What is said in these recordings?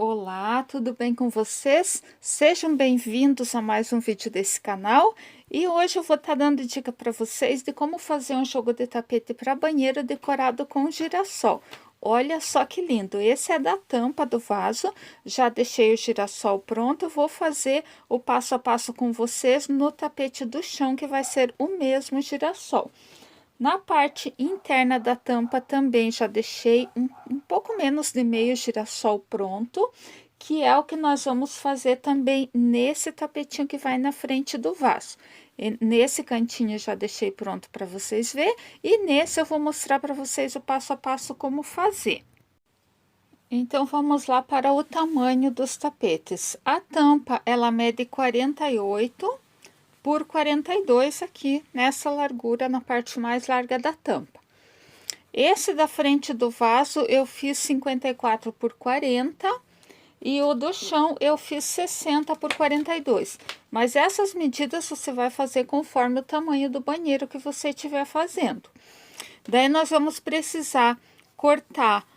Olá, tudo bem com vocês? Sejam bem-vindos a mais um vídeo desse canal. E hoje eu vou estar dando dica para vocês de como fazer um jogo de tapete para banheiro decorado com girassol. Olha só que lindo! Esse é da tampa do vaso. Já deixei o girassol pronto. Eu vou fazer o passo a passo com vocês no tapete do chão, que vai ser o mesmo girassol. Na parte interna da tampa também já deixei um pouco menos de meio girassol pronto, que é o que nós vamos fazer também nesse tapetinho que vai na frente do vaso. E nesse cantinho já deixei pronto para vocês verem, e nesse eu vou mostrar para vocês o passo a passo como fazer. Então vamos lá para o tamanho dos tapetes. A tampa ela mede 48 por 42 aqui nessa largura, na parte mais larga da tampa. Esse da frente do vaso eu fiz 54 por 40 e o do chão eu fiz 60 por 42. Mas essas medidas você vai fazer conforme o tamanho do banheiro que você estiver fazendo. Daí nós vamos precisar cortar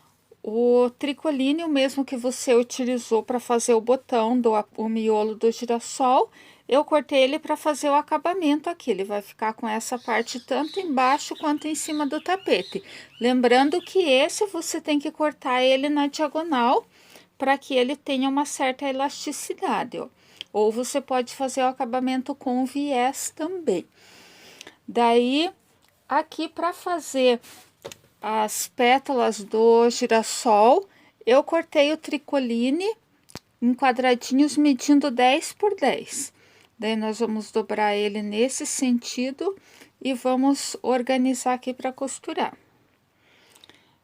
o tricoline, o mesmo que você utilizou para fazer o botão o miolo do girassol. Eu cortei ele para fazer o acabamento aqui. Ele vai ficar com essa parte tanto embaixo quanto em cima do tapete. Lembrando que esse você tem que cortar ele na diagonal para que ele tenha uma certa elasticidade, ó. Ou você pode fazer o acabamento com viés também. Daí, aqui para fazer as pétalas do girassol, eu cortei o tricoline em quadradinhos medindo 10 por 10. Daí nós vamos dobrar ele nesse sentido e vamos organizar aqui para costurar.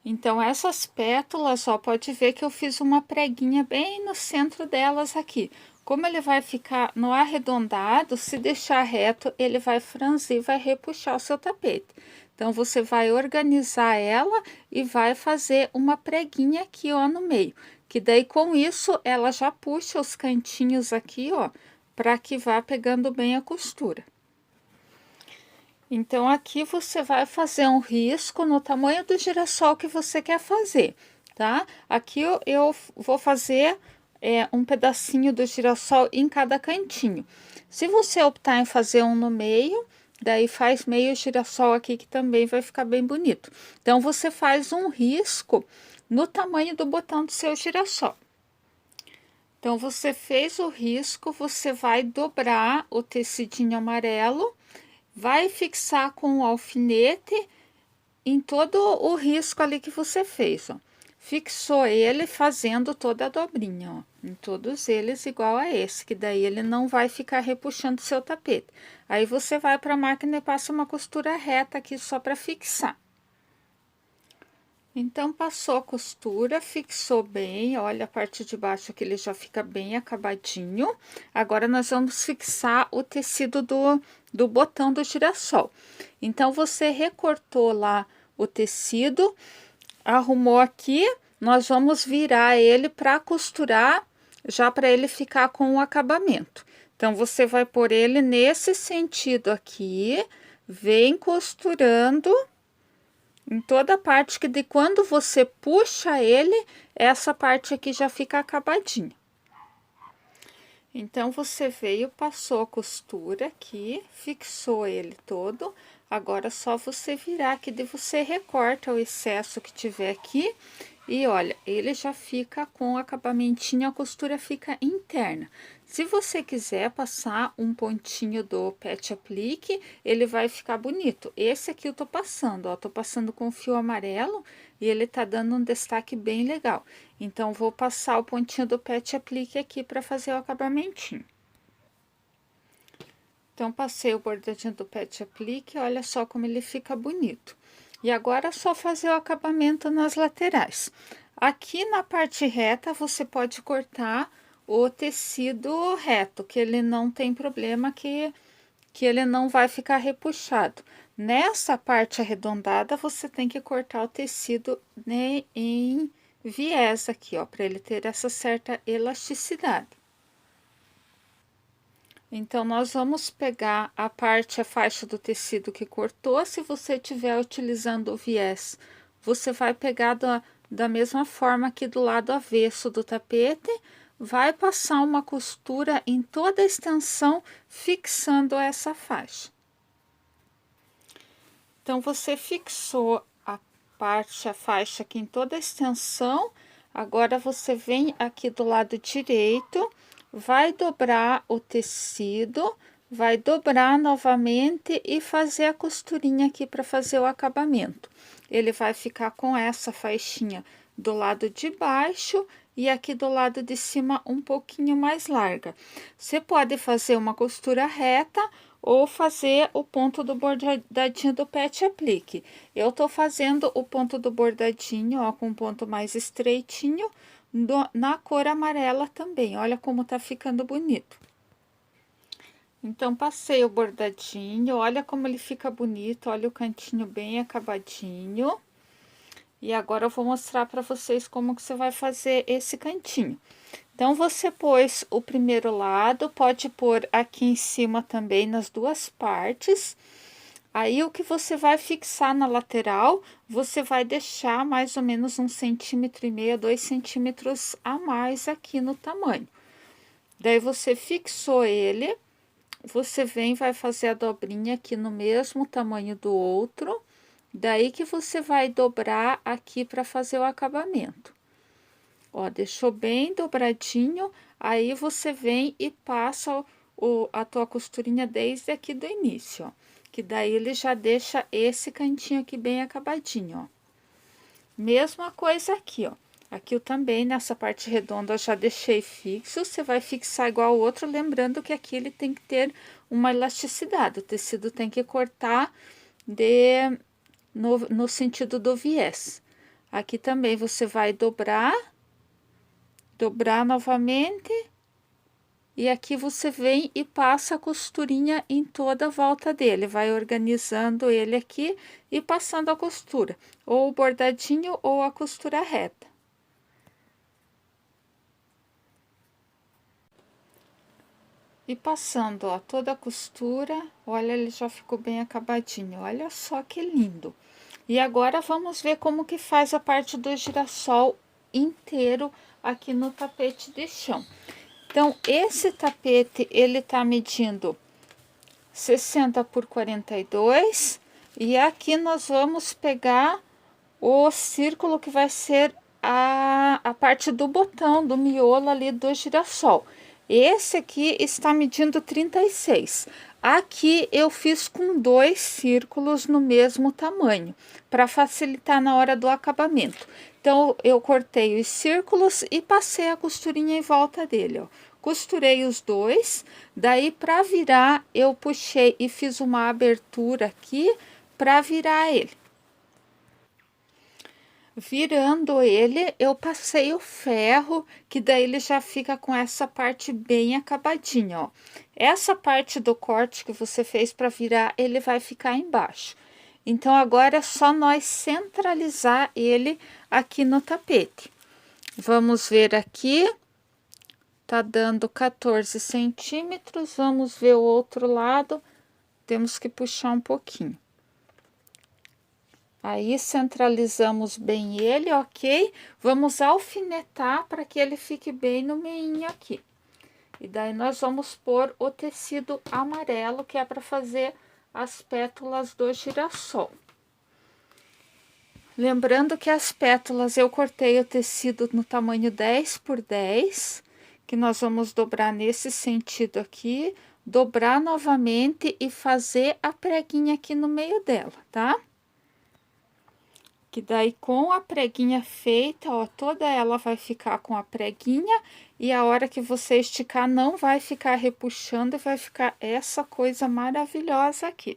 Então essas pétalas, ó, pode ver que eu fiz uma preguinha bem no centro delas aqui. Como ele vai ficar no arredondado, se deixar reto, ele vai franzir, vai repuxar o seu tapete. Então você vai organizar ela e vai fazer uma preguinha aqui, ó, no meio. Que daí com isso ela já puxa os cantinhos aqui, ó, para que vá pegando bem a costura. Então aqui você vai fazer um risco no tamanho do girassol que você quer fazer, tá? Aqui eu vou fazer um pedacinho do girassol em cada cantinho. Se você optar em fazer um no meio, daí faz meio girassol aqui, que também vai ficar bem bonito. Então você faz um risco no tamanho do botão do seu girassol. Então você fez o risco, você vai dobrar o tecidinho amarelo, vai fixar com o alfinete em todo o risco ali que você fez, ó. Fixou ele fazendo toda a dobrinha, ó, em todos eles igual a esse, que daí ele não vai ficar repuxando seu tapete. Aí você vai para a máquina e passa uma costura reta aqui só para fixar. Então passou a costura, fixou bem, olha a parte de baixo que ele já fica bem acabadinho. Agora nós vamos fixar o tecido do botão do girassol. Então você recortou lá o tecido, arrumou aqui, nós vamos virar ele para costurar, já para ele ficar com o acabamento. Então você vai pôr ele nesse sentido aqui, vem costurando em toda a parte, que de quando você puxa ele, essa parte aqui já fica acabadinha. Então você veio, passou a costura aqui, fixou ele todo. Agora só você virar aqui, de você recorta o excesso que tiver aqui. E olha, ele já fica com o acabamentinho, a costura fica interna. Se você quiser passar um pontinho do pet aplique, ele vai ficar bonito. Esse aqui eu tô passando, ó, tô passando com fio amarelo e ele tá dando um destaque bem legal. Então vou passar o pontinho do pet aplique aqui para fazer o acabamentinho. Então passei o bordadinho do pet aplique, olha só como ele fica bonito. E agora é só fazer o acabamento nas laterais. Aqui na parte reta você pode cortar o tecido reto, que ele não tem problema, que ele não vai ficar repuxado. Nessa parte arredondada você tem que cortar o tecido, né, em viés aqui, ó, para ele ter essa certa elasticidade. Então nós vamos pegar a faixa do tecido que cortou. Se você estiver utilizando o viés, você vai pegar da mesma forma aqui do lado avesso do tapete, vai passar uma costura em toda a extensão, fixando essa faixa. Então, você fixou a faixa aqui em toda a extensão, agora você vem aqui do lado direito, vai dobrar o tecido, vai dobrar novamente e fazer a costurinha aqui para fazer o acabamento. Ele vai ficar com essa faixinha do lado de baixo e aqui do lado de cima um pouquinho mais larga. Você pode fazer uma costura reta ou fazer o ponto do bordadinho do pet aplique. Eu tô fazendo o ponto do bordadinho, ó, com um ponto mais estreitinho, na cor amarela também. Olha como tá ficando bonito. Então, passei o bordadinho, olha como ele fica bonito, olha o cantinho bem acabadinho. E agora eu vou mostrar para vocês como que você vai fazer esse cantinho. Então, você pôs o primeiro lado, pode pôr aqui em cima também nas duas partes. Aí, o que você vai fixar na lateral, você vai deixar mais ou menos 1,5 cm, 2 centímetros a mais aqui no tamanho. Daí, você fixou ele, você vem, vai fazer a dobrinha aqui no mesmo tamanho do outro. Daí que você vai dobrar aqui para fazer o acabamento. Ó, deixou bem dobradinho, aí você vem e passa a tua costurinha desde aqui do início, ó. Que daí ele já deixa esse cantinho aqui bem acabadinho, ó. Mesma coisa aqui, ó. Aqui eu também, nessa parte redonda, eu já deixei fixo. Você vai fixar igual o outro, lembrando que aqui ele tem que ter uma elasticidade. O tecido tem que cortar no sentido do viés. Aqui também você vai dobrar novamente, e aqui você vem e passa a costurinha em toda a volta dele, vai organizando ele aqui e passando a costura, ou o bordadinho ou a costura reta. E passando, ó, toda a costura, olha, ele já ficou bem acabadinho, olha só que lindo. E agora vamos ver como que faz a parte do girassol inteiro aqui no tapete de chão. Então, esse tapete, ele tá medindo 60 por 42, e aqui nós vamos pegar o círculo que vai ser a parte do botão, do miolo ali do girassol. Esse aqui está medindo 36. Aqui eu fiz com 2 círculos no mesmo tamanho, para facilitar na hora do acabamento. Então, eu cortei os círculos e passei a costurinha em volta dele, ó. Costurei os dois, daí para virar, eu puxei e fiz uma abertura aqui para virar ele. Virando ele, eu passei o ferro, que daí ele já fica com essa parte bem acabadinha, ó. Essa parte do corte que você fez para virar, ele vai ficar embaixo. Então, agora é só nós centralizar ele aqui no tapete. Vamos ver aqui, tá dando 14 centímetros, vamos ver o outro lado, temos que puxar um pouquinho. Aí, centralizamos bem ele, ok? Vamos alfinetar para que ele fique bem no meinho aqui. E daí, nós vamos pôr o tecido amarelo, que é para fazer as pétalas do girassol. Lembrando que as pétalas, eu cortei o tecido no tamanho 10 por 10, que nós vamos dobrar nesse sentido aqui, dobrar novamente e fazer a preguinha aqui no meio dela, tá? Que daí, com a preguinha feita, ó, toda ela vai ficar com a preguinha, e a hora que você esticar não vai ficar repuxando, vai ficar essa coisa maravilhosa aqui.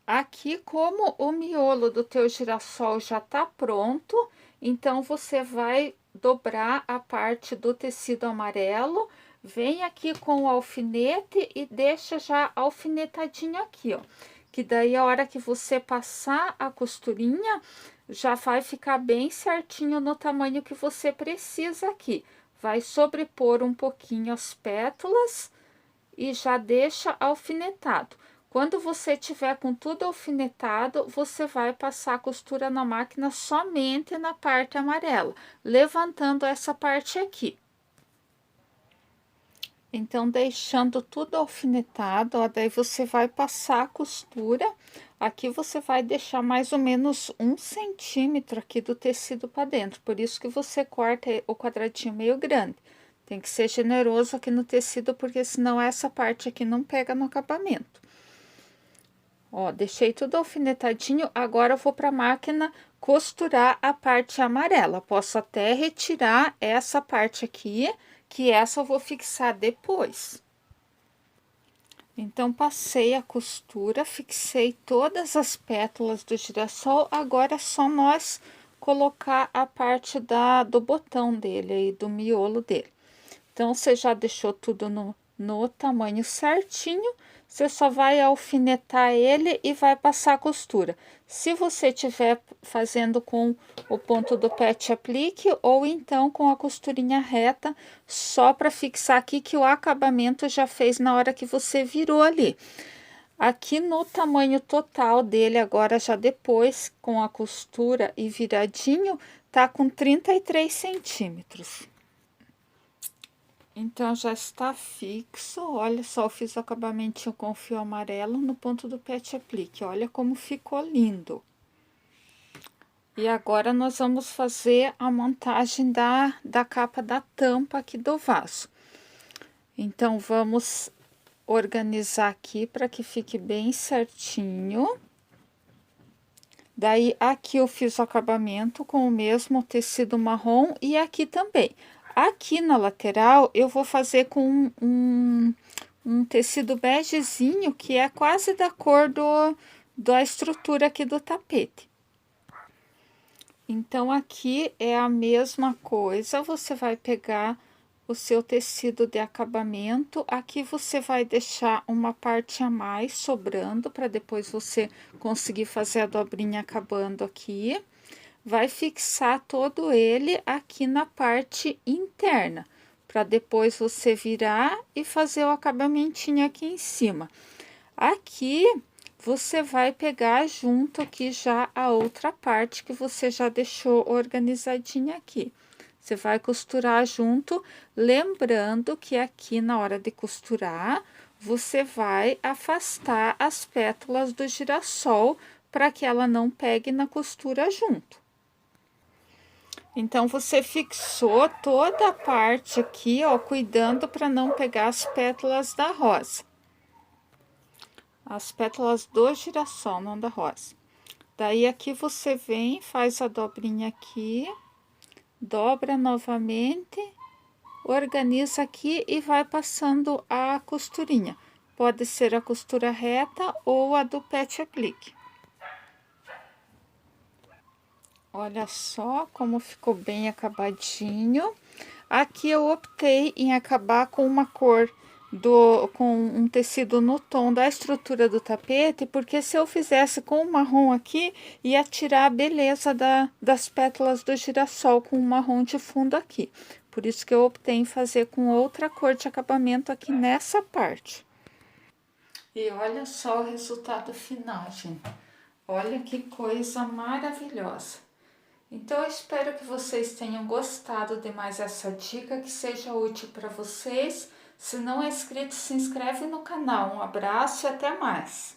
Aqui, como o miolo do teu girassol já tá pronto, então você vai dobrar a parte do tecido amarelo, vem aqui com o alfinete e deixa já alfinetadinho aqui, ó. Que daí, a hora que você passar a costurinha, já vai ficar bem certinho no tamanho que você precisa aqui. Vai sobrepor um pouquinho as pétalas e já deixa alfinetado. Quando você tiver com tudo alfinetado, você vai passar a costura na máquina somente na parte amarela, levantando essa parte aqui. Então, deixando tudo alfinetado, ó, daí você vai passar a costura. Aqui você vai deixar mais ou menos 1 centímetro aqui do tecido para dentro, por isso que você corta o quadradinho meio grande. Tem que ser generoso aqui no tecido, porque senão essa parte aqui não pega no acabamento. Ó, deixei tudo alfinetadinho, agora eu vou para a máquina costurar a parte amarela. Posso até retirar essa parte aqui, que essa eu vou fixar depois. Então, passei a costura, fixei todas as pétalas do girassol, agora é só nós colocar a parte do botão dele aí, do miolo dele. Então, você já deixou tudo no tamanho certinho, você só vai alfinetar ele e vai passar a costura. Se você estiver fazendo com o ponto do pet aplique ou então com a costurinha reta, só para fixar aqui que o acabamento já fez na hora que você virou ali. Aqui no tamanho total dele, agora já depois com a costura e viradinho, tá com 33 centímetros. Então, já está fixo. Olha só, eu fiz o acabamentinho com fio amarelo no ponto do pet aplique. Olha como ficou lindo. E agora, nós vamos fazer a montagem da capa da tampa aqui do vaso. Então, vamos organizar aqui para que fique bem certinho. Daí, aqui eu fiz o acabamento com o mesmo tecido marrom e aqui também. Aqui na lateral, eu vou fazer com um tecido begezinho, que é quase da cor da estrutura aqui do tapete. Então, aqui é a mesma coisa, você vai pegar o seu tecido de acabamento, aqui você vai deixar uma parte a mais sobrando, para depois você conseguir fazer a dobrinha acabando aqui. Vai fixar todo ele aqui na parte interna, para depois você virar e fazer o acabamentinho aqui em cima. Aqui, você vai pegar junto aqui já a outra parte que você já deixou organizadinha aqui. Você vai costurar junto, lembrando que aqui na hora de costurar, você vai afastar as pétalas do girassol para que ela não pegue na costura junto. Então, você fixou toda a parte aqui, ó, cuidando para não pegar as pétalas da rosa. As pétalas do girassol, não da rosa. Daí, aqui você vem, faz a dobrinha aqui, dobra novamente, organiza aqui e vai passando a costurinha. Pode ser a costura reta ou a do pet aplique. Olha só como ficou bem acabadinho. Aqui eu optei em acabar com uma cor com um tecido no tom da estrutura do tapete, porque se eu fizesse com o marrom aqui, ia tirar a beleza das pétalas do girassol com o marrom de fundo aqui. Por isso que eu optei em fazer com outra cor de acabamento aqui nessa parte. E olha só o resultado final, gente. Olha que coisa maravilhosa. Então, eu espero que vocês tenham gostado de mais essa dica, que seja útil para vocês. Se não é inscrito, se inscreve no canal. Um abraço e até mais!